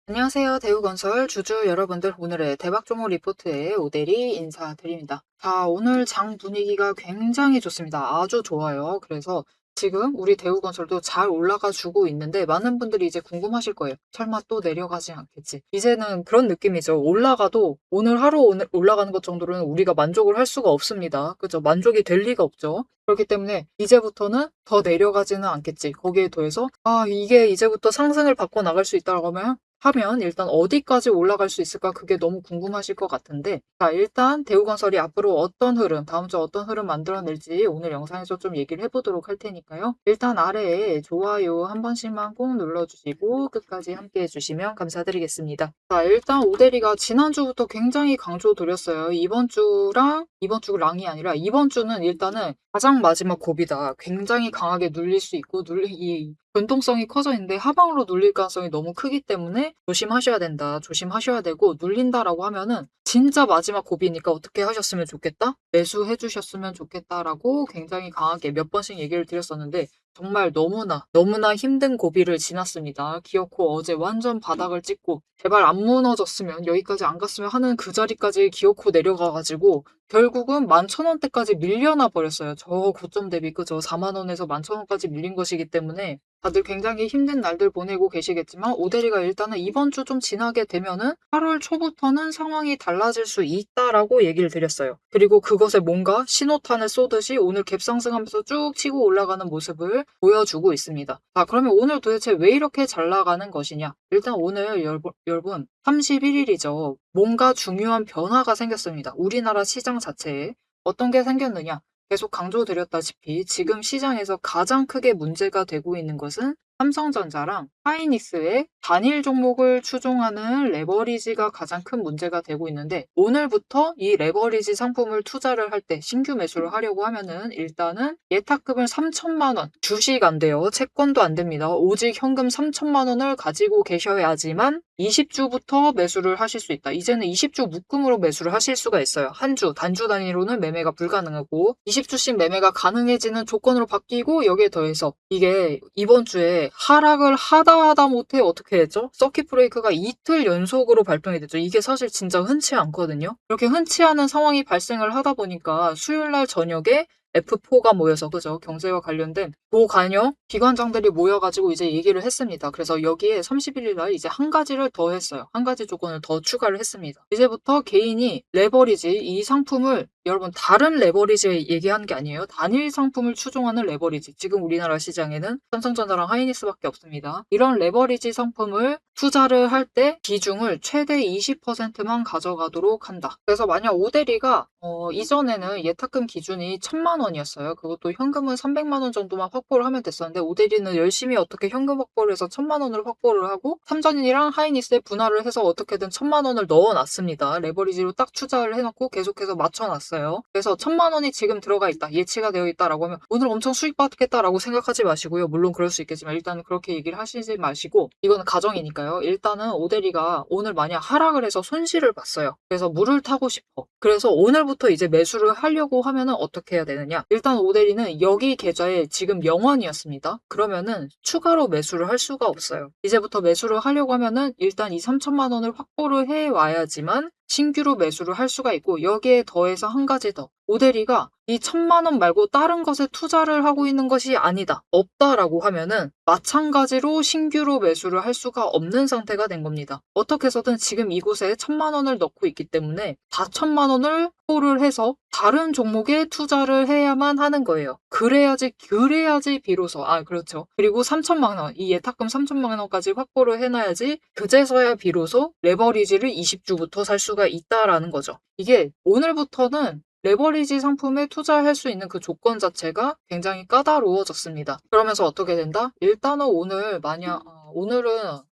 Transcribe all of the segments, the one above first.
안녕하세요. 대우건설 주주 여러분들, 오늘의 대박종목 리포트에 오대리 인사드립니다. 자, 오늘 장 분위기가 굉장히 좋습니다. 아주 좋아요. 그래서 지금 우리 대우건설도 잘 올라가 주고 있는데, 많은 분들이 이제 궁금하실 거예요. 설마 또 내려가지 않겠지? 이제는 그런 느낌이죠. 올라가도 오늘 하루 오늘 올라가는 것 정도로는 우리가 만족을 할 수가 없습니다. 그죠? 만족이 될 리가 없죠. 그렇기 때문에 이제부터는 더 내려가지는 않겠지. 거기에 더해서 이게 이제부터 상승을 받고 나갈 수 있다고 하면 일단 어디까지 올라갈 수 있을까, 그게 너무 궁금하실 것 같은데, 자, 일단 대우건설이 앞으로 어떤 흐름, 다음 주 어떤 흐름 만들어낼지 오늘 영상에서 좀 얘기를 해보도록 할 테니까요. 일단 아래에 좋아요 한 번씩만 꼭 눌러주시고 끝까지 함께 해주시면 감사드리겠습니다. 자, 일단 오대리가 지난주부터 굉장히 강조드렸어요. 이번 주랑이 아니라 이번 주는 일단은 가장 마지막 고비다. 굉장히 강하게 눌릴 수 있고 이 변동성이 커져 있는데 하방으로 눌릴 가능성이 너무 크기 때문에 조심하셔야 된다. 조심하셔야 되고, 눌린다라고 하면은 진짜 마지막 고비니까 어떻게 하셨으면 좋겠다? 매수해 주셨으면 좋겠다라고 굉장히 강하게 몇 번씩 얘기를 드렸었는데, 정말 너무나 힘든 고비를 지났습니다. 기어코 어제 완전 바닥을 찍고 제발 안 무너졌으면, 여기까지 안 갔으면 하는 그 자리까지 기어코 내려가가지고 결국은 11,000원대까지 밀려나 버렸어요. 저 고점 대비, 그죠? 4만 원에서 11,000원까지 밀린 것이기 때문에 다들 굉장히 힘든 날들 보내고 계시겠지만, 오대리가 일단은 이번 주 좀 지나게 되면은 8월 초부터는 상황이 달라질 수 있다라고 얘기를 드렸어요. 그리고 그것에 뭔가 신호탄을 쏘듯이 오늘 갭상승하면서 쭉 치고 올라가는 모습을 보여주고 있습니다. 자, 그러면 오늘 도대체 왜 이렇게 잘 나가는 것이냐? 일단 오늘 여러분 31일이죠. 뭔가 중요한 변화가 생겼습니다. 우리나라 시장 자체에 어떤 게 생겼느냐? 계속 강조드렸다시피 지금 시장에서 가장 크게 문제가 되고 있는 것은 삼성전자랑 하이닉스의 단일 종목을 추종하는 레버리지가 가장 큰 문제가 되고 있는데, 오늘부터 이 레버리지 상품을 투자를 할 때, 신규 매수를 하려고 하면은 일단은 예탁금을 3천만 원, 주식 안 돼요. 채권도 안 됩니다. 오직 현금 3천만 원을 가지고 계셔야지만 20주부터 매수를 하실 수 있다. 이제는 20주 묶음으로 매수를 하실 수가 있어요. 한 주, 단주 단위로는 매매가 불가능하고 20주씩 매매가 가능해지는 조건으로 바뀌고, 여기에 더해서 이게 이번 주에 하락을 하다 못해 어떻게 했죠? 서킷 브레이크가 이틀 연속으로 발동이 됐죠. 이게 사실 진짜 흔치 않거든요. 이렇게 흔치 않은 상황이 발생을 하다 보니까 수요일날 저녁에 F4가 모여서, 그죠? 경제와 관련된 고관여 기관장들이 모여가지고 이제 얘기를 했습니다. 그래서 여기에 31일 날 이제 한 가지를 더 했어요. 한 가지 조건을 더 추가를 했습니다. 이제부터 개인이 레버리지, 이 상품을, 여러분 다른 레버리지 얘기하는 게 아니에요. 단일 상품을 추종하는 레버리지. 지금 우리나라 시장에는 삼성전자랑 하이닉스밖에 없습니다. 이런 레버리지 상품을 투자를 할 때 비중을 최대 20%만 가져가도록 한다. 그래서 만약 오대리가 이전에는 예탁금 기준이 1,000만 원이었어요. 그것도 현금은 300만 원 정도만 확보를 하면 됐었는데, 오대리는 열심히 어떻게 현금 확보를 해서 1,000만 원을 확보를 하고 삼전이랑 하이닉스에 분할을 해서 어떻게든 1,000만 원을 넣어놨습니다. 레버리지로 딱 투자를 해놓고 계속해서 맞춰놨어요. 그래서 1,000만 원이 지금 들어가 있다, 예치가 되어 있다라고 하면 오늘 엄청 수익 받겠다라고 생각하지 마시고요. 물론 그럴 수 있겠지만 일단은 그렇게 얘기를 하시지 마시고, 이거는 가정이니까요. 일단은 오대리가 오늘 만약 하락을 해서 손실을 봤어요. 그래서 물을 타고 싶어. 그래서 오늘부터 이제 매수를 하려고 하면은 어떻게 해야 되느냐? 일단 오대리는 여기 계좌에 지금 0원이었습니다. 그러면은 추가로 매수를 할 수가 없어요. 이제부터 매수를 하려고 하면은 일단 이 3천만 원을 확보를 해 와야지만 신규로 매수를 할 수가 있고, 여기에 더해서 한 가지 더. 오대리가 이 1,000만 원 말고 다른 것에 투자를 하고 있는 것이 아니다, 없다라고 하면은 마찬가지로 신규로 매수를 할 수가 없는 상태가 된 겁니다. 어떻게 해서든 지금 이곳에 1,000만 원을 넣고 있기 때문에 4천만 원을 확보를 해서 다른 종목에 투자를 해야만 하는 거예요. 그래야지 비로소, 그렇죠. 그리고 3천만 원, 이 예탁금 3천만 원까지 확보를 해놔야지 그제서야 비로소 레버리지를 20주부터 살 수가 있다라는 거죠. 이게 오늘부터는 레버리지 상품에 투자할 수 있는 그 조건 자체가 굉장히 까다로워졌습니다. 그러면서 어떻게 된다? 일단은 오늘은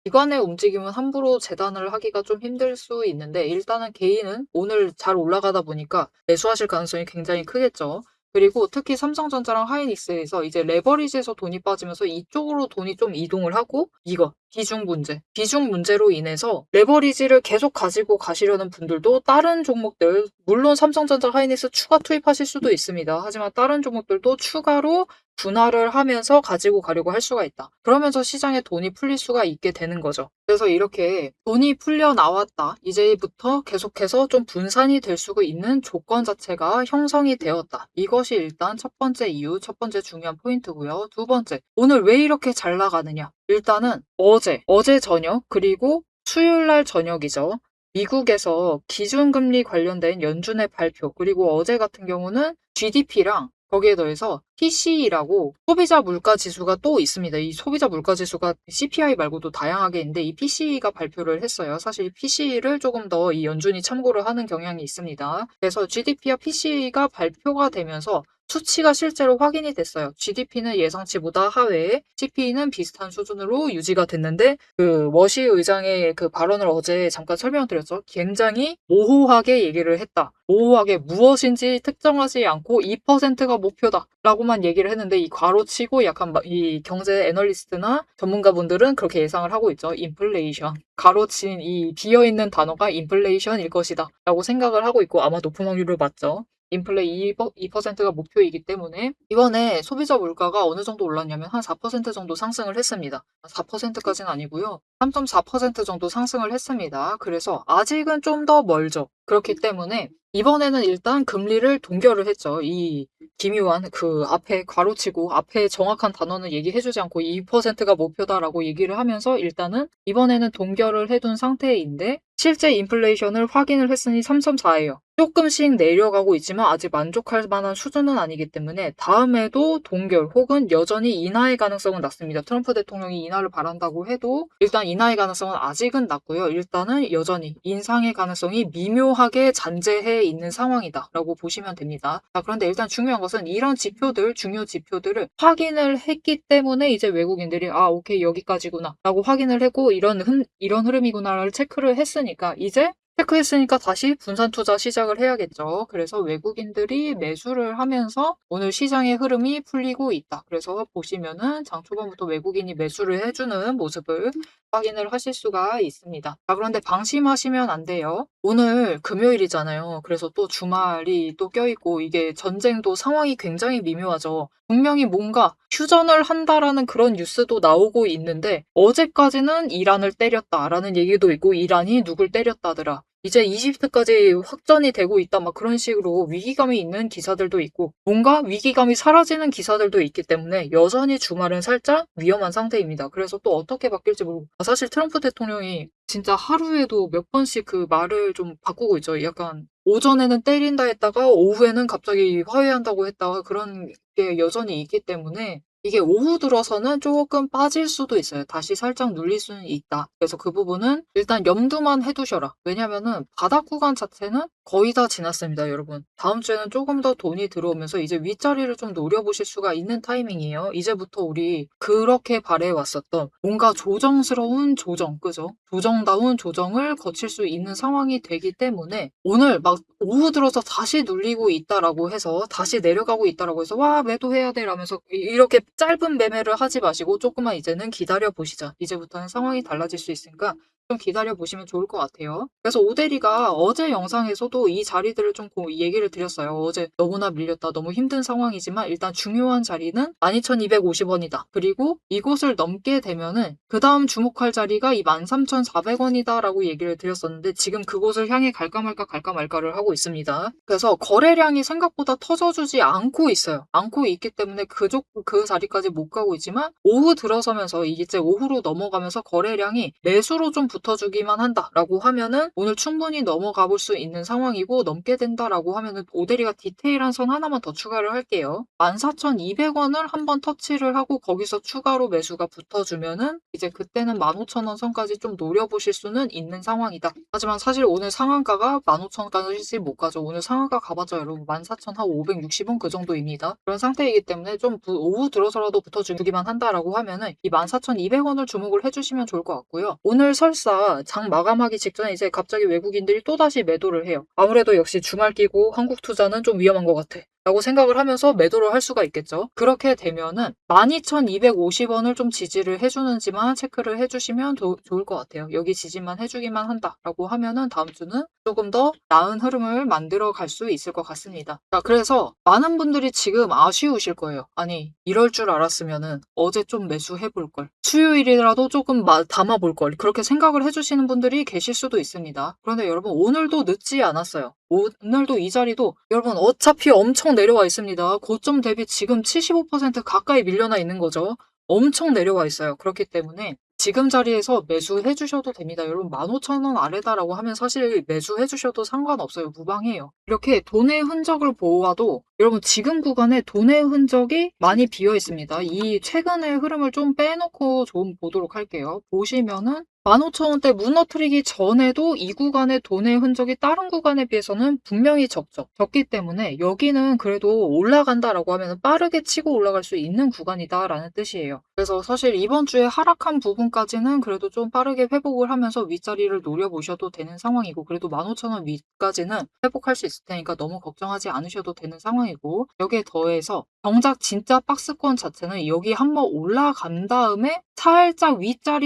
기관의 움직임은 함부로 재단을 하기가 좀 힘들 수 있는데, 일단은 개인은 오늘 잘 올라가다 보니까 매수하실 가능성이 굉장히 크겠죠. 그리고 특히 삼성전자랑 하이닉스에서 이제 레버리지에서 돈이 빠지면서 이쪽으로 돈이 좀 이동을 하고, 이거 비중 문제로 인해서 레버리지를 계속 가지고 가시려는 분들도 다른 종목들, 물론 삼성전자, 하이닉스 추가 투입하실 수도 있습니다. 하지만 다른 종목들도 추가로 분할을 하면서 가지고 가려고 할 수가 있다. 그러면서 시장에 돈이 풀릴 수가 있게 되는 거죠. 그래서 이렇게 돈이 풀려 나왔다. 이제부터 계속해서 좀 분산이 될 수가 있는 조건 자체가 형성이 되었다. 이것이 일단 첫 번째 이유, 첫 번째 중요한 포인트고요. 두 번째, 오늘 왜 이렇게 잘 나가느냐? 일단은 어제 저녁, 그리고 수요일 날 저녁이죠. 미국에서 기준금리 관련된 연준의 발표, 그리고 어제 같은 경우는 GDP랑 거기에 더해서 PCE라고 소비자 물가 지수가 또 있습니다. 이 소비자 물가 지수가 CPI 말고도 다양하게 있는데 이 PCE가 발표를 했어요. 사실 PCE를 조금 더 이 연준이 참고를 하는 경향이 있습니다. 그래서 GDP와 PCE가 발표가 되면서 수치가 실제로 확인이 됐어요. GDP는 예상치보다 하회에 CPE는 비슷한 수준으로 유지가 됐는데 그 워시 의장의 그 발언을 어제 잠깐 설명드렸죠. 굉장히 모호하게 얘기를 했다. 모호하게 무엇인지 특정하지 않고 2%가 목표다라고만 얘기를 했는데 이 괄호치고 약간 이 경제 애널리스트나 전문가분들은 그렇게 예상을 하고 있죠. 인플레이션. 가로친 이 비어있는 단어가 인플레이션일 것이다 라고 생각을 하고 있고 아마 높은 확률로 맞죠. 인플레 2%가 목표이기 때문에 이번에 소비자 물가가 어느 정도 올랐냐면 한 4% 정도 상승을 했습니다. 4%까지는 아니고요. 3.4% 정도 상승을 했습니다. 그래서 아직은 좀 더 멀죠. 그렇기 때문에 이번에는 일단 금리를 동결을 했죠. 이 기묘한 그 앞에 괄호치고 앞에 정확한 단어는 얘기해주지 않고 2%가 목표다라고 얘기를 하면서 일단은 이번에는 동결을 해둔 상태인데 실제 인플레이션을 확인을 했으니 3.4예요. 조금씩 내려가고 있지만 아직 만족할 만한 수준은 아니기 때문에 다음에도 동결 혹은 여전히 인하의 가능성은 낮습니다. 트럼프 대통령이 인하를 바란다고 해도 일단 인하의 가능성은 아직은 낮고요. 일단은 여전히 인상의 가능성이 미묘하게 잔재해 있는 상황이다 라고 보시면 됩니다. 자, 그런데 일단 중요한 것은 이런 지표들, 중요 지표들을 확인을 했기 때문에 이제 외국인들이 오케이 여기까지구나 라고 확인을 했고 이런 흐름이구나를 체크를 했으니까 이제 체크했으니까 다시 분산 투자 시작을 해야겠죠. 그래서 외국인들이 매수를 하면서 오늘 시장의 흐름이 풀리고 있다. 그래서 보시면은 장 초반부터 외국인이 매수를 해주는 모습을 확인을 하실 수가 있습니다. 자, 그런데 방심하시면 안 돼요. 오늘 금요일이잖아요. 그래서 또 주말이 또 껴있고 이게 전쟁도 상황이 굉장히 미묘하죠. 분명히 뭔가 휴전을 한다라는 그런 뉴스도 나오고 있는데 어제까지는 이란을 때렸다라는 얘기도 있고 이란이 누굴 때렸다더라. 이제 이집트까지 확전이 되고 있다 막 그런 식으로 위기감이 있는 기사들도 있고 뭔가 위기감이 사라지는 기사들도 있기 때문에 여전히 주말은 살짝 위험한 상태입니다. 그래서 또 어떻게 바뀔지 모르고 사실 트럼프 대통령이 진짜 하루에도 몇 번씩 그 말을 좀 바꾸고 있죠. 약간 오전에는 때린다 했다가 오후에는 갑자기 화해한다고 했다가 그런 게 여전히 있기 때문에 이게 오후 들어서는 조금 빠질 수도 있어요. 다시 살짝 눌릴 수는 있다. 그래서 그 부분은 일단 염두만 해두셔라. 왜냐면은 바닥 구간 자체는 거의 다 지났습니다, 여러분. 다음 주에는 조금 더 돈이 들어오면서 이제 윗자리를 좀 노려보실 수가 있는 타이밍이에요. 이제부터 우리 그렇게 바래왔었던 뭔가 조정스러운 조정, 그죠? 조정다운 조정을 거칠 수 있는 상황이 되기 때문에 오늘 막 오후 들어서 다시 눌리고 있다라고 해서 다시 내려가고 있다라고 해서 와 매도해야 돼 라면서 이렇게 짧은 매매를 하지 마시고 조금만 이제는 기다려 보시자. 이제부터는 상황이 달라질 수 있으니까 좀 기다려 보시면 좋을 것 같아요. 그래서 오대리가 어제 영상에서도 이 자리들을 좀 얘기를 드렸어요. 어제 너무나 밀렸다. 너무 힘든 상황이지만 일단 중요한 자리는 12,250원이다. 그리고 이곳을 넘게 되면은 그 다음 주목할 자리가 이 13,400원이다 라고 얘기를 드렸었는데 지금 그곳을 향해 갈까 말까를 하고 있습니다. 그래서 거래량이 생각보다 터져주지 않고 있어요. 않고 있기 때문에 그 자리까지 못 가고 있지만 오후 들어서면서 이제 오후로 넘어가면서 거래량이 매수로 좀 붙어주기만 한다라고 하면은 오늘 충분히 넘어가 볼 수 있는 상황이고 넘게 된다라고 하면은 오대리가 디테일한 선 하나만 더 추가를 할게요. 14,200원을 한번 터치를 하고 거기서 추가로 매수가 붙어주면은 이제 그때는 15,000원 선까지 좀 노려보실 수는 있는 상황이다. 하지만 사실 오늘 상한가가 15,000원까지 못 가죠. 오늘 상한가 가봤자 여러분 14,560원 그 정도입니다. 그런 상태이기 때문에 좀 오후 들어서라도 붙어주기만 한다라고 하면은 이 14,200원을 주목을 해주시면 좋을 것 같고요. 오늘 설사 장 마감하기 직전에 이제 갑자기 외국인들이 또다시 매도를 해요. 아무래도 역시 주말 끼고 한국 투자는 좀 위험한 것 같아. 라고 생각을 하면서 매도를 할 수가 있겠죠. 그렇게 되면은 12,250원을 좀 지지를 해주는지만 체크를 해주시면 좋을 것 같아요. 여기 지지만 해주기만 한다라고 하면은 다음 주는 조금 더 나은 흐름을 만들어 갈 수 있을 것 같습니다. 자, 그래서 많은 분들이 지금 아쉬우실 거예요. 아니, 이럴 줄 알았으면은 어제 좀 매수해 볼 걸. 수요일이라도 조금 담아 볼 걸. 그렇게 생각을 해주시는 분들이 계실 수도 있습니다. 그런데 여러분, 오늘도 늦지 않았어요. 오늘도 이 자리도 여러분 어차피 엄청 내려와 있습니다. 고점 대비 지금 75% 가까이 밀려나 있는 거죠. 엄청 내려와 있어요. 그렇기 때문에 지금 자리에서 매수해 주셔도 됩니다. 여러분 15,000원 아래다라고 하면 사실 매수해 주셔도 상관없어요. 무방해요. 이렇게 돈의 흔적을 보아도 여러분 지금 구간에 돈의 흔적이 많이 비어 있습니다. 이 최근의 흐름을 좀 빼놓고 좀 보도록 할게요. 보시면은 15,000원대 무너뜨리기 전에도 이 구간의 돈의 흔적이 다른 구간에 비해서는 분명히 적죠. 적기 때문에 여기는 그래도 올라간다라고 하면 빠르게 치고 올라갈 수 있는 구간이다라는 뜻이에요. 그래서 사실 이번 주에 하락한 부분까지는 그래도 좀 빠르게 회복을 하면서 윗자리를 노려보셔도 되는 상황이고 그래도 15,000원 위까지는 회복할 수 있을 테니까 너무 걱정하지 않으셔도 되는 상황이고 여기에 더해서 정작 진짜 박스권 자체는 여기 한번 올라간 다음에 살짝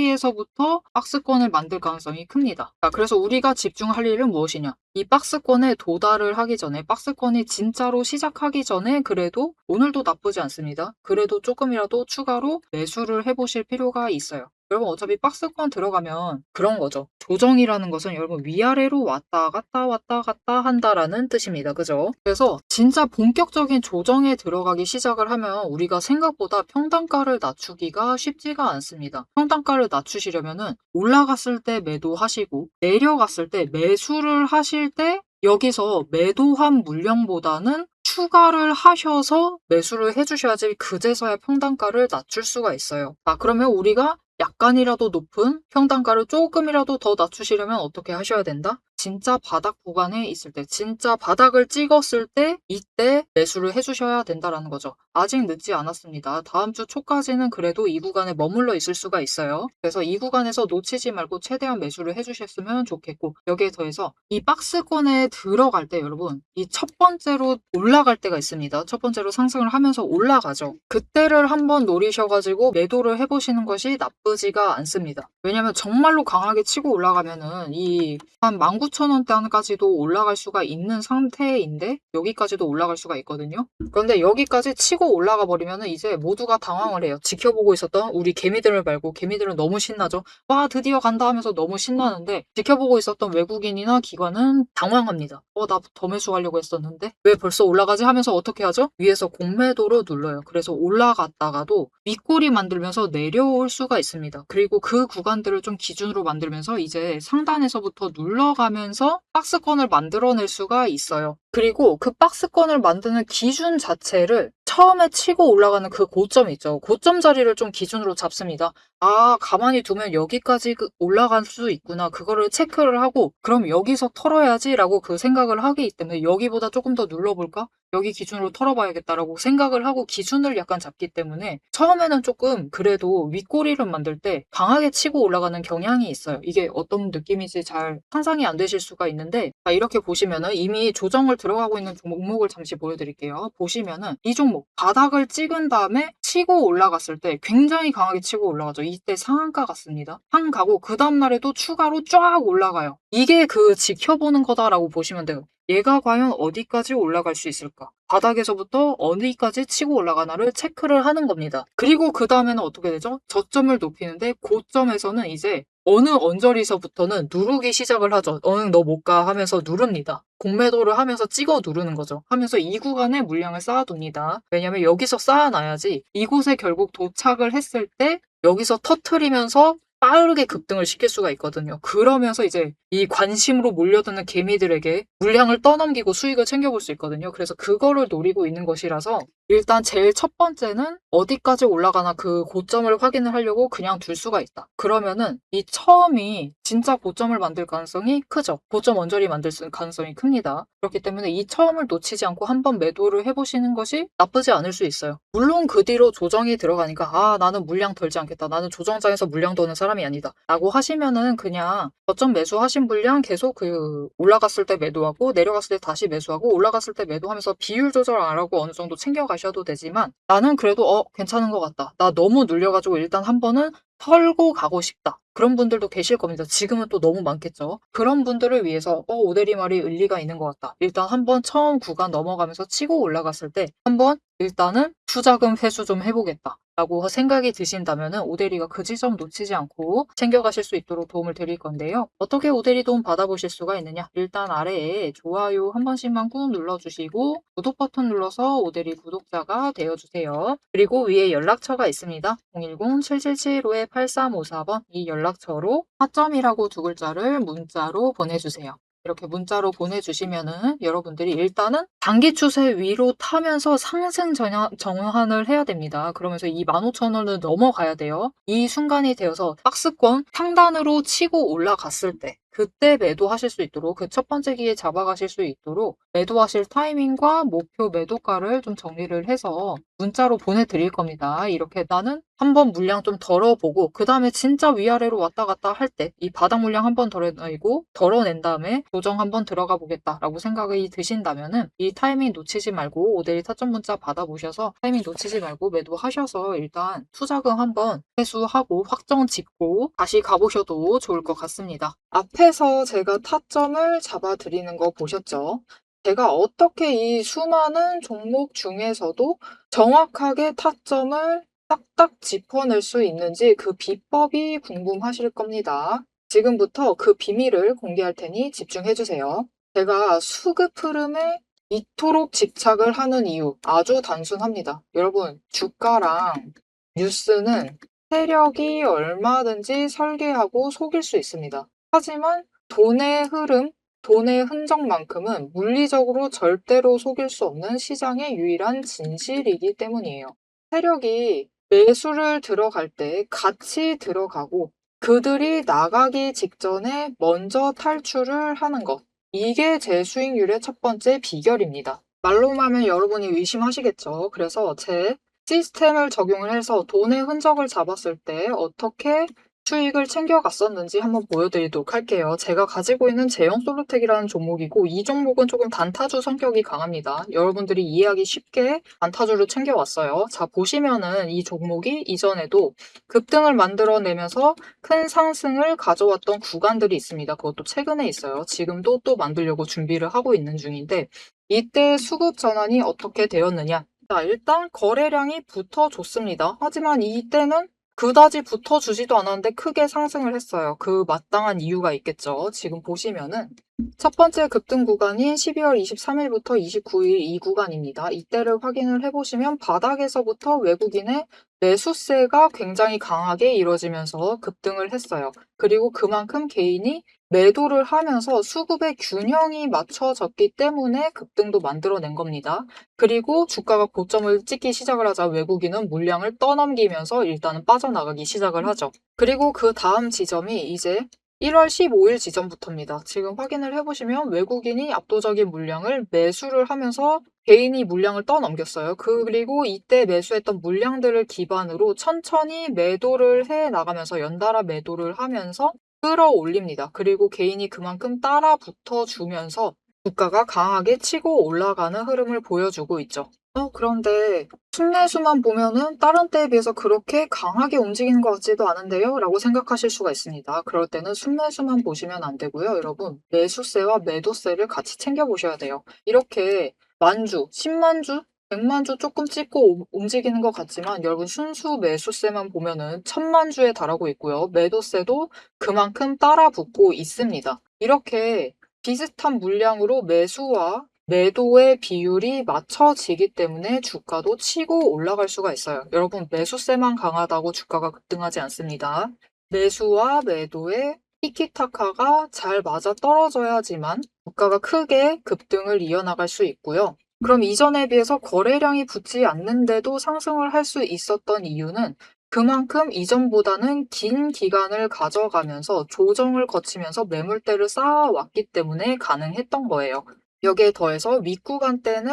윗자리에서부터 박스권을 만들 가능성이 큽니다. 자, 그래서 우리가 집중할 일은 무엇이냐? 이 박스권에 도달을 하기 전에 박스권이 진짜로 시작하기 전에 그래도 오늘도 나쁘지 않습니다. 그래도 조금이라도 추가로 매수를 해보실 필요가 있어요. 여러분 어차피 박스권 들어가면 그런 거죠. 조정이라는 것은 여러분 위아래로 왔다 갔다 한다라는 뜻입니다. 그죠? 그래서 진짜 본격적인 조정에 들어가기 시작을 하면 우리가 생각보다 평단가를 낮추기가 쉽지가 않습니다. 평단가를 낮추시려면은 올라갔을 때 매도하시고 내려갔을 때 매수를 하실 때 여기서 매도한 물량보다는 추가를 하셔서 매수를 해주셔야지 그제서야 평단가를 낮출 수가 있어요. 자, 그러면 우리가 약간이라도 높은 평단가를 조금이라도 더 낮추시려면 어떻게 하셔야 된다? 진짜 바닥 구간에 있을 때, 진짜 바닥을 찍었을 때 이때 매수를 해주셔야 된다라는 거죠. 아직 늦지 않았습니다. 다음 주 초까지는 그래도 이 구간에 머물러 있을 수가 있어요. 그래서 이 구간에서 놓치지 말고 최대한 매수를 해주셨으면 좋겠고 여기에 더해서 이 박스권에 들어갈 때 여러분 이 첫 번째로 올라갈 때가 있습니다. 첫 번째로 상승을 하면서 올라가죠. 그때를 한번 노리셔가지고 매도를 해보시는 것이 나쁘지가 않습니다. 왜냐면 정말로 강하게 치고 올라가면은 이 한 19,000원대까지도 올라갈 수가 있는 상태인데 여기까지도 올라갈 수가 있거든요. 그런데 여기까지 치고 올라가 버리면은 이제 모두가 당황을 해요. 지켜보고 있었던 우리 개미들을 말고 개미들은 너무 신나죠. 와 드디어 간다 하면서 너무 신나는데 지켜보고 있었던 외국인이나 기관은 당황합니다. 나 더 매수하려고 했었는데 왜 벌써 올라가지 하면서 어떻게 하죠? 위에서 공매도로 눌러요. 그래서 올라갔다가도 윗꼬리 만들면서 내려올 수가 있습니다. 그리고 그 구간들을 좀 기준으로 만들면서 이제 상단에서부터 눌러가면서 박스권을 만들어낼 수가 있어요. 그리고 그 박스권을 만드는 기준 자체를 처음에 치고 올라가는 그 고점 있죠. 고점 자리를 좀 기준으로 잡습니다. 아, 가만히 두면 여기까지 올라갈 수 있구나. 그거를 체크를 하고 그럼 여기서 털어야지라고 그 생각을 하기 때문에 여기보다 조금 더 눌러볼까? 여기 기준으로 털어봐야겠다라고 생각을 하고 기준을 약간 잡기 때문에 처음에는 조금 그래도 윗꼬리를 만들 때 강하게 치고 올라가는 경향이 있어요. 이게 어떤 느낌인지 잘 상상이 안 되실 수가 있는데 이렇게 보시면은 이미 조정을 들어가고 있는 종목을 잠시 보여드릴게요. 보시면은 이 종목 바닥을 찍은 다음에 치고 올라갔을 때 굉장히 강하게 치고 올라가죠. 이때 상한가 같습니다. 상가고 그 다음날에도 추가로 쫙 올라가요. 이게 그 지켜보는 거다라고 보시면 돼요. 얘가 과연 어디까지 올라갈 수 있을까? 바닥에서부터 어디까지 치고 올라가나를 체크를 하는 겁니다. 그리고 그 다음에는 어떻게 되죠? 저점을 높이는데 고점에서는 이제 어느 언저리서부터는 누르기 시작을 하죠. 너 못 가 하면서 누릅니다. 공매도를 하면서 찍어 누르는 거죠. 하면서 이 구간에 물량을 쌓아둡니다. 왜냐면 여기서 쌓아놔야지 이곳에 결국 도착을 했을 때 여기서 터트리면서 빠르게 급등을 시킬 수가 있거든요. 그러면서 이제 이 관심으로 몰려드는 개미들에게 물량을 떠넘기고 수익을 챙겨볼 수 있거든요. 그래서 그거를 노리고 있는 것이라서 일단 제일 첫 번째는 어디까지 올라가나 그 고점을 확인을 하려고 그냥 둘 수가 있다. 그러면은 이 처음이 진짜 고점을 만들 가능성이 크죠. 고점 언저리 만들 가능성이 큽니다. 그렇기 때문에 이 처음을 놓치지 않고 한번 매도를 해보시는 것이 나쁘지 않을 수 있어요. 물론 그 뒤로 조정이 들어가니까 나는 물량 덜지 않겠다. 나는 조정장에서 물량 도는 사람 사람이 아니다 라고 하시면은 그냥 저점 매수하신 분량 계속 올라갔을 때 매도하고 내려갔을 때 다시 매수하고 올라갔을 때 매도하면서 비율 조절 안 하고 어느 정도 챙겨 가셔도 되지만, 나는 그래도 괜찮은 것 같다, 나 너무 눌려가지고 일단 한 번은 털고 가고 싶다, 그런 분들도 계실 겁니다. 지금은 또 너무 많겠죠. 그런 분들을 위해서 오대리 말이 일리가 있는 것 같다, 일단 한번 처음 구간 넘어가면서 치고 올라갔을 때 한번 일단은 투자금 회수 좀 해보겠다 라고 생각이 드신다면 오대리가 그 지점 놓치지 않고 챙겨가실 수 있도록 도움을 드릴 건데요. 어떻게 오대리 도움 받아보실 수가 있느냐, 일단 아래에 좋아요 한 번씩만 꾹 눌러주시고 구독 버튼 눌러서 오대리 구독자가 되어주세요. 그리고 위에 연락처가 있습니다. 010-7775-8354번 이 연락처로 타점이라고 두 글자를 문자로 보내주세요. 이렇게 문자로 보내주시면은 여러분들이 일단은 단기 추세 위로 타면서 상승 정환을 해야 됩니다. 그러면서 이 15,000원을 넘어가야 돼요. 이 순간이 되어서 박스권 상단으로 치고 올라갔을 때 그때 매도하실 수 있도록, 그 첫 번째 기회 잡아가실 수 있도록 매도하실 타이밍과 목표 매도가를 좀 정리를 해서 문자로 보내드릴 겁니다. 이렇게 나는 한번 물량 좀 덜어보고 그 다음에 진짜 위아래로 왔다 갔다 할 때 이 바닥 물량 한번 덜어낸 다음에 조정 한번 들어가 보겠다라고 생각이 드신다면은 이 타이밍 놓치지 말고 오데이 타점 문자 받아보셔서 타이밍 놓치지 말고 매도하셔서 일단 투자금 한번 회수하고 확정 짓고 다시 가보셔도 좋을 것 같습니다. 앞에서 제가 타점을 잡아드리는 거 보셨죠? 제가 어떻게 이 수많은 종목 중에서도 정확하게 타점을 딱딱 짚어낼 수 있는지 그 비법이 궁금하실 겁니다. 지금부터 그 비밀을 공개할 테니 집중해주세요. 제가 수급 흐름에 이토록 집착을 하는 이유 아주 단순합니다. 여러분, 주가랑 뉴스는 세력이 얼마든지 설계하고 속일 수 있습니다. 하지만 돈의 흐름, 돈의 흔적만큼은 물리적으로 절대로 속일 수 없는 시장의 유일한 진실이기 때문이에요. 세력이 매수를 들어갈 때 같이 들어가고 그들이 나가기 직전에 먼저 탈출을 하는 것. 이게 제 수익률의 첫 번째 비결입니다. 말로만 하면 여러분이 의심하시겠죠. 그래서 제 시스템을 적용을 해서 돈의 흔적을 잡았을 때 어떻게 수익을 챙겨갔었는지 한번 보여드리도록 할게요. 제가 가지고 있는 제형솔루텍이라는 종목이고 이 종목은 조금 단타주 성격이 강합니다. 여러분들이 이해하기 쉽게 단타주를 챙겨왔어요. 자, 보시면은 이 종목이 이전에도 급등을 만들어내면서 큰 상승을 가져왔던 구간들이 있습니다. 그것도 최근에 있어요. 지금도 또 만들려고 준비를 하고 있는 중인데 이때 수급 전환이 어떻게 되었느냐. 자, 일단 거래량이 붙어줬습니다. 하지만 이때는 그다지 붙어주지도 않았는데 크게 상승을 했어요. 그 마땅한 이유가 있겠죠. 지금 보시면은 첫 번째 급등 구간인 12월 23일부터 29일 이 구간입니다. 이때를 확인을 해보시면 바닥에서부터 외국인의 매수세가 굉장히 강하게 이루어지면서 급등을 했어요. 그리고 그만큼 개인이 매도를 하면서 수급의 균형이 맞춰졌기 때문에 급등도 만들어낸 겁니다. 그리고 주가가 고점을 찍기 시작을 하자 외국인은 물량을 떠넘기면서 일단은 빠져나가기 시작을 하죠. 그리고 그 다음 지점이 이제 1월 15일 지점부터입니다. 지금 확인을 해보시면 외국인이 압도적인 물량을 매수를 하면서 개인이 물량을 떠넘겼어요. 그리고 이때 매수했던 물량들을 기반으로 천천히 매도를 해 나가면서 연달아 매도를 하면서 끌어올립니다. 그리고 개인이 그만큼 따라 붙어주면서 주가가 강하게 치고 올라가는 흐름을 보여주고 있죠. 그런데 순매수만 보면은 다른 때에 비해서 그렇게 강하게 움직이는 것 같지도 않은데요? 라고 생각하실 수가 있습니다. 그럴 때는 순매수만 보시면 안 되고요. 여러분, 매수세와 매도세를 같이 챙겨보셔야 돼요. 이렇게 만주, 10만주, 100만주 조금 찍고 움직이는 것 같지만 여러분 순수 매수세만 보면은 1000만주에 달하고 있고요. 매도세도 그만큼 따라 붙고 있습니다. 이렇게 비슷한 물량으로 매수와 매도의 비율이 맞춰지기 때문에 주가도 치고 올라갈 수가 있어요. 여러분, 매수세만 강하다고 주가가 급등하지 않습니다. 매수와 매도의 티키타카가 잘 맞아 떨어져야지만 주가가 크게 급등을 이어나갈 수 있고요. 그럼 이전에 비해서 거래량이 붙지 않는데도 상승을 할 수 있었던 이유는 그만큼 이전보다는 긴 기간을 가져가면서 조정을 거치면서 매물대를 쌓아왔기 때문에 가능했던 거예요. 여기에 더해서 윗구간 때는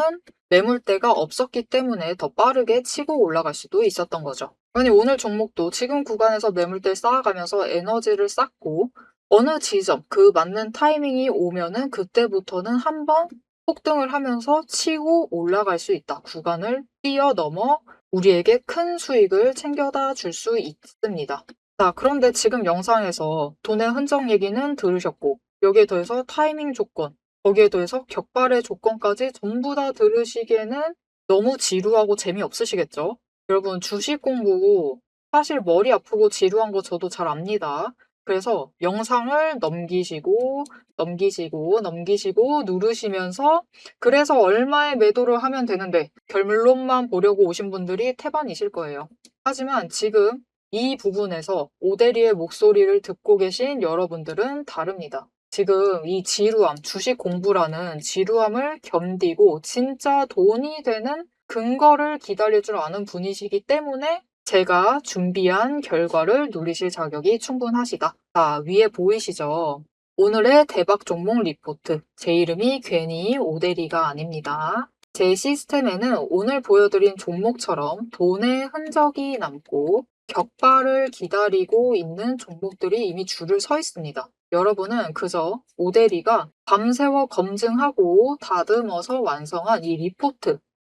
매물대가 없었기 때문에 더 빠르게 치고 올라갈 수도 있었던 거죠. 아니, 오늘 종목도 지금 구간에서 매물대 쌓아가면서 에너지를 쌓고 어느 지점, 그 맞는 타이밍이 오면은 그때부터는 한번 폭등을 하면서 치고 올라갈 수 있다. 구간을 뛰어넘어 우리에게 큰 수익을 챙겨다 줄 수 있습니다. 자, 그런데 지금 영상에서 돈의 흔적 얘기는 들으셨고, 여기에 더해서 타이밍 조건, 거기에 더해서 격발의 조건까지 전부 다 들으시기에는 너무 지루하고 재미없으시겠죠? 여러분, 주식 공부 사실 머리 아프고 지루한 거 저도 잘 압니다. 그래서 영상을 넘기시고, 넘기시고, 넘기시고 누르시면서 그래서 얼마에 매도를 하면 되는데 결론만 보려고 오신 분들이 태반이실 거예요. 하지만 지금 이 부분에서 오대리의 목소리를 듣고 계신 여러분들은 다릅니다. 지금 이 지루함, 주식 공부라는 지루함을 견디고 진짜 돈이 되는 근거를 기다릴 줄 아는 분이시기 때문에 제가 준비한 결과를 누리실 자격이 충분하시다. 자, 위에 보이시죠? 오늘의 대박 종목 리포트. 제 이름이 괜히 오대리가 아닙니다. 제 시스템에는 오늘 보여드린 종목처럼 돈의 흔적이 남고 격발을 기다리고 있는 종목들이 이미 줄을 서 있습니다. 여러분은 그저 오대리가 밤새워 검증하고 다듬어서 완성한 이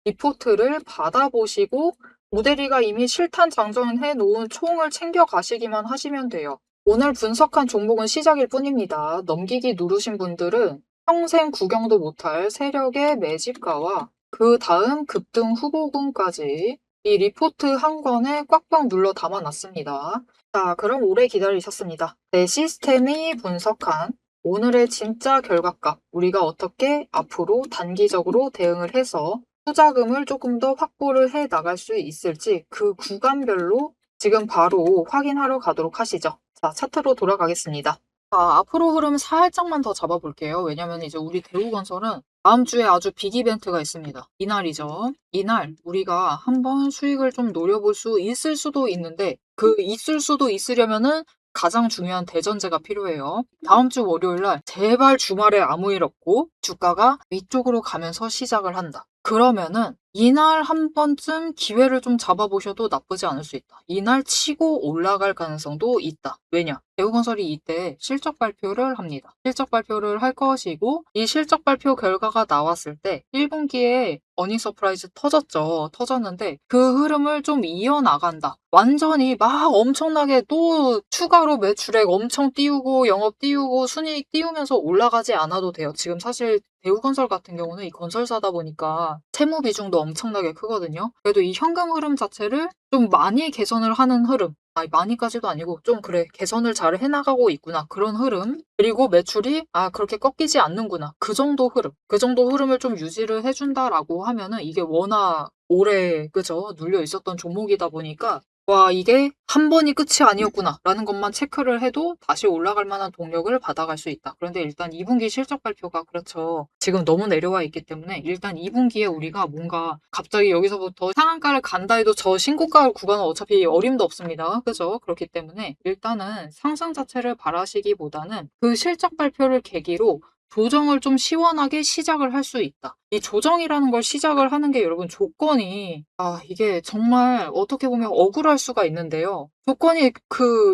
리포트를 받아보시고 오대리가 이미 실탄 장전해 놓은 총을 챙겨 가시기만 하시면 돼요. 오늘 분석한 종목은 시작일 뿐입니다. 넘기기 누르신 분들은 평생 구경도 못할 세력의 매집가와 그 다음 급등 후보군까지 이 리포트 한 권에 꽉꽉 눌러 담아놨습니다. 자, 그럼 오래 기다리셨습니다. 내 시스템이 분석한 오늘의 진짜 결과값, 우리가 어떻게 앞으로 단기적으로 대응을 해서 투자금을 조금 더 확보를 해 나갈 수 있을지 그 구간별로 지금 바로 확인하러 가도록 하시죠. 자, 차트로 돌아가겠습니다. 자, 앞으로 흐름 살짝만 더 잡아볼게요. 왜냐면 이제 우리 대우건설은 다음 주에 아주 빅 이벤트가 있습니다. 이날이죠. 이날 우리가 한번 수익을 좀 노려볼 수 있을 수도 있는데 그 있을 수도 있으려면은 가장 중요한 대전제가 필요해요. 다음 주 월요일 날 제발 주말에 아무 일 없고 주가가 위쪽으로 가면서 시작을 한다. 그러면은 이날 한 번쯤 기회를 좀 잡아보셔도 나쁘지 않을 수 있다. 이날 치고 올라갈 가능성도 있다. 왜냐? 대우건설이 이때 실적 발표를 합니다. 실적 발표를 할 것이고 이 실적 발표 결과가 나왔을 때 1분기에 어닝 서프라이즈 터졌죠. 터졌는데 그 흐름을 좀 이어나간다. 완전히 막 엄청나게 또 추가로 매출액 엄청 띄우고 영업 띄우고 순이익 띄우면서 올라가지 않아도 돼요. 지금 사실 대우건설 같은 경우는 이 건설사다 보니까 채무 비중도 엄청나게 크거든요. 그래도 이 현금 흐름 자체를 좀 많이 개선을 하는 흐름. 많이까지도 아니고 좀 그래 개선을 잘 해나가고 있구나 그런 흐름 그리고 매출이 그렇게 꺾이지 않는구나 그 정도 흐름 그 정도 흐름을 좀 유지를 해준다라고 하면은 이게 워낙 오래 그죠 눌려 있었던 종목이다 보니까 와 이게 한 번이 끝이 아니었구나 라는 것만 체크를 해도 다시 올라갈 만한 동력을 받아갈 수 있다. 그런데 일단 2분기 실적 발표가 그렇죠. 지금 너무 내려와 있기 때문에 일단 2분기에 우리가 뭔가 갑자기 여기서부터 상한가를 간다 해도 저 신고가 구간은 어차피 어림도 없습니다. 그죠? 그렇기 때문에 일단은 상승 자체를 바라시기보다는 그 실적 발표를 계기로 조정을 좀 시원하게 시작을 할 수 있다. 이 조정이라는 걸 시작을 하는 게 여러분 조건이 이게 정말 어떻게 보면 억울할 수가 있는데요. 조건이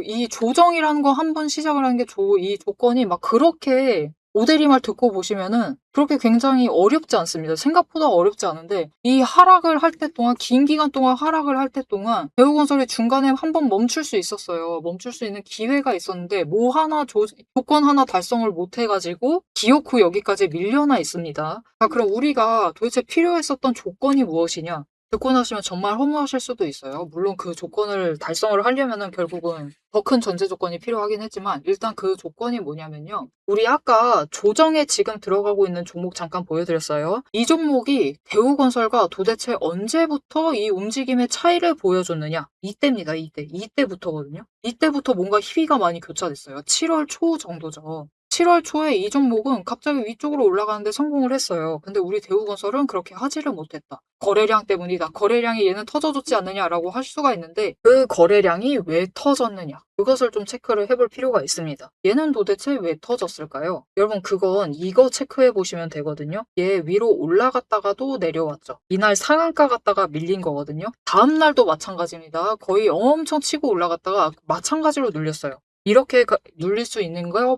이 조정이라는 거 한 번 시작을 하는 게 이 조건이 막 그렇게 오대리 말 듣고 보시면은 그렇게 굉장히 어렵지 않습니다. 생각보다 어렵지 않은데 이 하락을 할 때 동안 긴 기간 동안 하락을 할 때 동안 대우건설이 중간에 한 번 멈출 수 있었어요. 멈출 수 있는 기회가 있었는데 뭐 하나 조건 하나 달성을 못 해가지고 기어코 여기까지 밀려나 있습니다. 그럼 우리가 도대체 필요했었던 조건이 무엇이냐? 듣고 나시면 정말 허무하실 수도 있어요. 물론 그 조건을 달성을 하려면은 결국은 더 큰 전제 조건이 필요하긴 했지만 일단 그 조건이 뭐냐면요. 우리 아까 조정에 지금 들어가고 있는 종목 잠깐 보여드렸어요. 이 종목이 대우건설과 도대체 언제부터 이 움직임의 차이를 보여줬느냐? 이때입니다. 이때부터거든요. 이때부터 뭔가 희위가 많이 교차됐어요. 7월 초 정도죠. 7월 초에 이 종목은 갑자기 위쪽으로 올라가는데 성공을 했어요. 근데 우리 대우건설은 그렇게 하지를 못했다. 거래량 때문이다. 거래량이 얘는 터져줬지 않느냐라고 할 수가 있는데 그 거래량이 왜 터졌느냐. 그것을 좀 체크를 해볼 필요가 있습니다. 얘는 도대체 왜 터졌을까요? 여러분 그건 이거 체크해 보시면 되거든요. 얘 위로 올라갔다가도 내려왔죠. 이날 상한가 갔다가 밀린 거거든요. 다음 날도 마찬가지입니다. 거의 엄청 치고 올라갔다가 마찬가지로 눌렸어요. 이렇게 눌릴 수 있는 거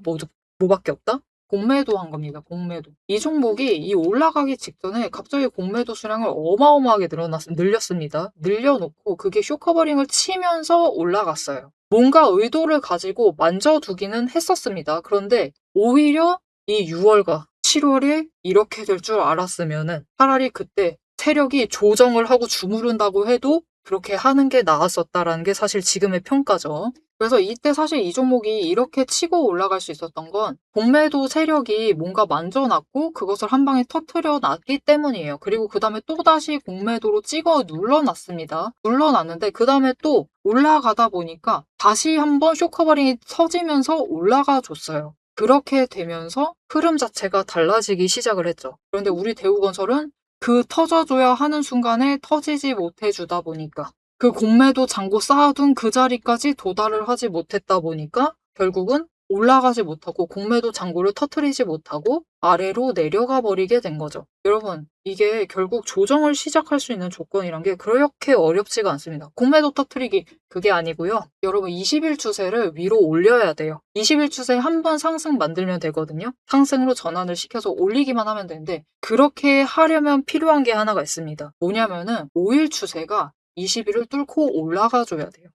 뭐밖에 없다? 공매도 한 겁니다. 공매도. 이 종목이 이 올라가기 직전에 갑자기 공매도 수량을 어마어마하게 늘렸습니다. 늘려놓고 그게 쇼커버링을 치면서 올라갔어요. 뭔가 의도를 가지고 만져두기는 했었습니다. 그런데 오히려 이 6월과 7월에 이렇게 될 줄 알았으면은 차라리 그때 세력이 조정을 하고 주무른다고 해도 그렇게 하는 게 나았었다라는 게 사실 지금의 평가죠. 그래서 이때 사실 이 종목이 이렇게 치고 올라갈 수 있었던 건 공매도 세력이 뭔가 만져놨고 그것을 한 방에 터트려 놨기 때문이에요. 그리고 그 다음에 또다시 공매도로 찍어 눌러놨습니다. 눌러놨는데 그 다음에 또 올라가다 보니까 다시 한번 쇼커버링이 터지면서 올라가 줬어요. 그렇게 되면서 흐름 자체가 달라지기 시작을 했죠. 그런데 우리 대우건설은 그 터져줘야 하는 순간에 터지지 못해주다 보니까 그 공매도 잔고 쌓아둔 그 자리까지 도달을 하지 못했다 보니까 결국은 올라가지 못하고 공매도 잔고를 터트리지 못하고 아래로 내려가 버리게 된 거죠. 여러분 이게 결국 조정을 시작할 수 있는 조건이란 게 그렇게 어렵지가 않습니다. 공매도 터트리기 그게 아니고요. 여러분 20일 추세를 위로 올려야 돼요. 20일 추세 한 번 상승 만들면 되거든요. 상승으로 전환을 시켜서 올리기만 하면 되는데 그렇게 하려면 필요한 게 하나가 있습니다. 뭐냐면은 5일 추세가 20일을 뚫고 올라가 줘야 돼요.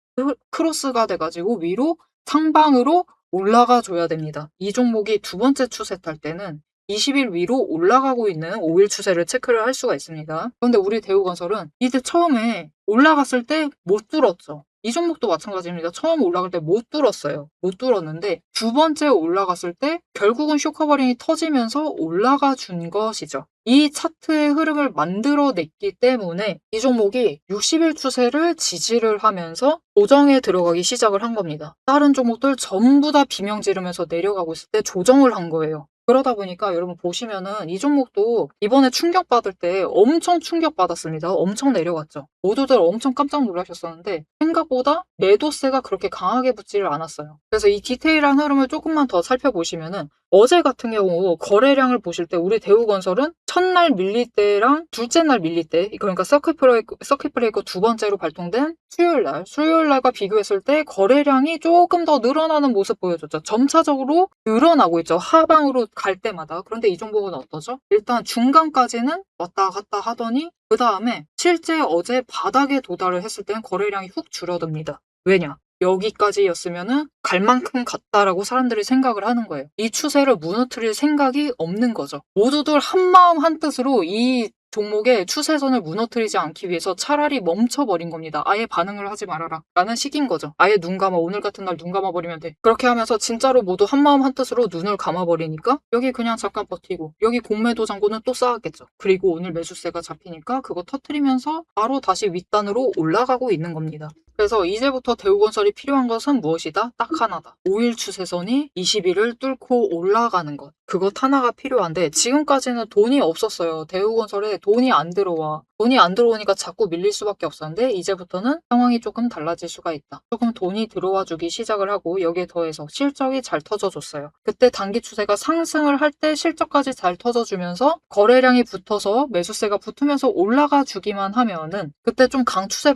크로스가 돼가지고 위로 상방으로 올라가 줘야 됩니다. 이 종목이 두 번째 추세 탈 때는 20일 위로 올라가고 있는 5일 추세를 체크를 할 수가 있습니다. 그런데 우리 대우건설은 이때 처음에 올라갔을 때 못 뚫었죠. 이 종목도 마찬가지입니다. 처음 올라갈 때 못 뚫었어요. 못 뚫었는데 두 번째 올라갔을 때 결국은 쇼커버링이 터지면서 올라가 준 것이죠. 이 차트의 흐름을 만들어냈기 때문에 이 종목이 60일 추세를 지지를 하면서 조정에 들어가기 시작을 한 겁니다. 다른 종목들 전부 다 비명 지르면서 내려가고 있을 때 조정을 한 거예요. 그러다 보니까 여러분 보시면은 이 종목도 이번에 충격받을 때 엄청 충격받았습니다. 엄청 내려갔죠. 모두들 엄청 깜짝 놀라셨었는데 생각보다 매도세가 그렇게 강하게 붙지를 않았어요. 그래서 이 디테일한 흐름을 조금만 더 살펴보시면은 어제 같은 경우 거래량을 보실 때 우리 대우건설은 첫날 밀릴 때랑 둘째 날 밀릴 때 그러니까 서킷 브레이커 두 번째로 발동된 수요일 날과 비교했을 때 거래량이 조금 더 늘어나는 모습 보여줬죠. 점차적으로 늘어나고 있죠. 하방으로 갈 때마다. 그런데 이 종목은 어떠죠? 일단 중간까지는 왔다 갔다 하더니 그 다음에 실제 어제 바닥에 도달을 했을 때는 거래량이 훅 줄어듭니다. 왜냐? 여기까지였으면은 갈 만큼 갔다라고 사람들이 생각을 하는 거예요. 이 추세를 무너뜨릴 생각이 없는 거죠. 모두들 한마음 한뜻으로 이 종목의 추세선을 무너뜨리지 않기 위해서 차라리 멈춰버린 겁니다. 아예 반응을 하지 말아라 라는 식인 거죠. 아예 눈 감아 오늘 같은 날 눈 감아버리면 돼. 그렇게 하면서 진짜로 모두 한마음 한뜻으로 눈을 감아버리니까 여기 그냥 잠깐 버티고 여기 공매도 잔고는 또 쌓았겠죠. 그리고 오늘 매수세가 잡히니까 그거 터트리면서 바로 다시 윗단으로 올라가고 있는 겁니다. 그래서 이제부터 대우건설이 필요한 것은 무엇이다? 딱 하나다. 5일 추세선이 20일을 뚫고 올라가는 것. 그것 하나가 필요한데 지금까지는 돈이 없었어요. 대우건설에 돈이 안 들어와. 돈이 안 들어오니까 자꾸 밀릴 수밖에 없었는데 이제부터는 상황이 조금 달라질 수가 있다. 조금 돈이 들어와 주기 시작을 하고 여기에 더해서 실적이 잘 터져줬어요. 그때 단기 추세가 상승을 할 때 실적까지 잘 터져주면서 거래량이 붙어서 매수세가 붙으면서 올라가 주기만 하면은 그때 좀 강추세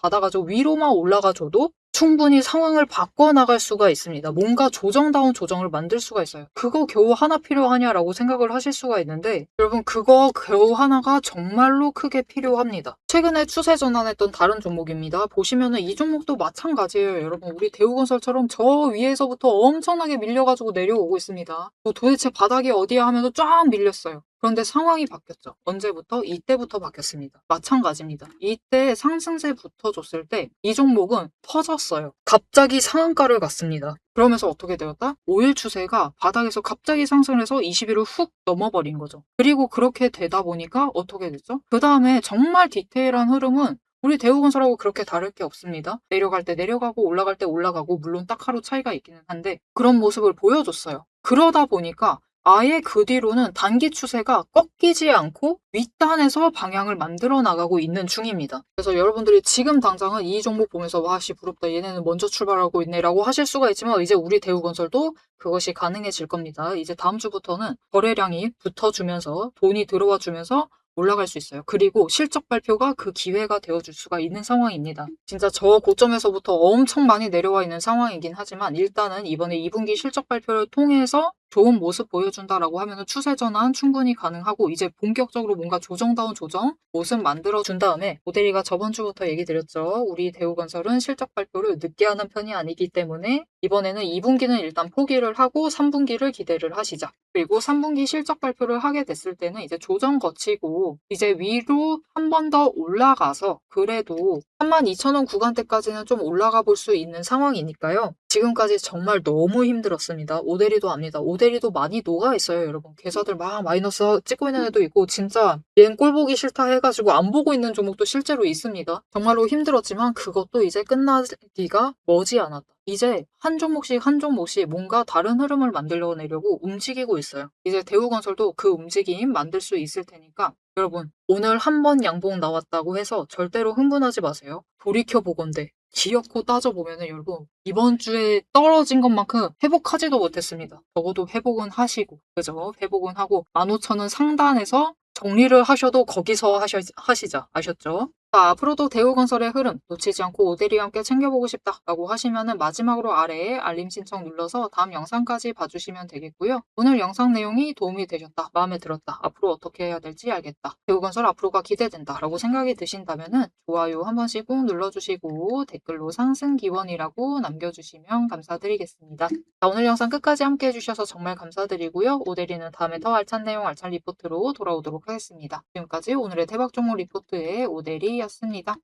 받아가지고 위로만 올라가 줘도 충분히 상황을 바꿔나갈 수가 있습니다. 뭔가 조정다운 조정을 만들 수가 있어요. 그거 겨우 하나 필요하냐라고 생각을 하실 수가 있는데 여러분 그거 겨우 하나가 정말로 크게 필요합니다. 최근에 추세 전환했던 다른 종목입니다. 보시면은 이 종목도 마찬가지예요. 여러분 우리 대우건설처럼 저 위에서부터 엄청나게 밀려가지고 내려오고 있습니다. 도대체 바닥이 어디야 하면서 쫙 밀렸어요. 그런데 상황이 바뀌었죠. 언제부터? 이때부터 바뀌었습니다. 마찬가지입니다. 이때 상승세 붙어줬을 때 이 종목은 터졌어요. 갑자기 상한가를 갔습니다. 그러면서 어떻게 되었다? 5일 추세가 바닥에서 갑자기 상승을 해서 20일을 훅 넘어버린 거죠. 그리고 그렇게 되다 보니까 어떻게 됐죠? 그 다음에 정말 디테일한 흐름은 우리 대우건설하고 그렇게 다를 게 없습니다. 내려갈 때 내려가고 올라갈 때 올라가고 물론 딱 하루 차이가 있기는 한데 그런 모습을 보여줬어요. 그러다 보니까 아예 그 뒤로는 단기 추세가 꺾이지 않고 윗단에서 방향을 만들어 나가고 있는 중입니다. 그래서 여러분들이 지금 당장은 이 종목 보면서 와씨 부럽다 얘네는 먼저 출발하고 있네 라고 하실 수가 있지만 이제 우리 대우건설도 그것이 가능해질 겁니다. 이제 다음 주부터는 거래량이 붙어주면서 돈이 들어와 주면서 올라갈 수 있어요. 그리고 실적 발표가 그 기회가 되어줄 수가 있는 상황입니다. 진짜 저 고점에서부터 엄청 많이 내려와 있는 상황이긴 하지만 일단은 이번에 2분기 실적 발표를 통해서 좋은 모습 보여준다라고 하면 추세 전환 충분히 가능하고 이제 본격적으로 뭔가 조정다운 조정 모습 만들어준 다음에 모델이가 저번 주부터 얘기 드렸죠. 우리 대우건설은 실적 발표를 늦게 하는 편이 아니기 때문에 이번에는 2분기는 일단 포기를 하고 3분기를 기대를 하시자. 그리고 3분기 실적 발표를 하게 됐을 때는 이제 조정 거치고 이제 위로 한 번 더 올라가서 그래도 32,000원 구간대까지는 좀 올라가 볼 수 있는 상황이니까요. 지금까지 정말 너무 힘들었습니다. 오대리도 압니다. 오대리도 많이 녹아 있어요, 여러분. 계좌들 막 마이너스 찍고 있는 애도 있고 진짜 얘는 꼴 보기 싫다 해가지고 안 보고 있는 종목도 실제로 있습니다. 정말로 힘들었지만 그것도 이제 끝나기가 머지않았다. 이제 한 종목씩 한 종목씩 뭔가 다른 흐름을 만들어내려고 움직이고 있어요. 이제 대우건설도 그 움직임 만들 수 있을 테니까 여러분 오늘 한 번 양봉 나왔다고 해서 절대로 흥분하지 마세요. 돌이켜보건대 기어코 따져보면은 여러분 이번 주에 떨어진 것만큼 회복하지도 못했습니다. 적어도 회복은 하시고 그죠? 회복은 하고 15,000원 상단에서 정리를 하셔도 거기서 하시자. 아셨죠? 자, 앞으로도 대우건설의 흐름 놓치지 않고 오대리와 함께 챙겨보고 싶다라고 하시면은 마지막으로 아래에 알림 신청 눌러서 다음 영상까지 봐주시면 되겠고요. 오늘 영상 내용이 도움이 되셨다, 마음에 들었다, 앞으로 어떻게 해야 될지 알겠다, 대우건설 앞으로가 기대된다라고 생각이 드신다면은 좋아요 한 번씩 꾹 눌러주시고 댓글로 상승 기원이라고 남겨주시면 감사드리겠습니다. 자, 오늘 영상 끝까지 함께 해주셔서 정말 감사드리고요. 오대리는 다음에 더 알찬 내용 알찬 리포트로 돌아오도록 하겠습니다. 지금까지 오늘의 대박 종목 리포트의 오대리였습니다.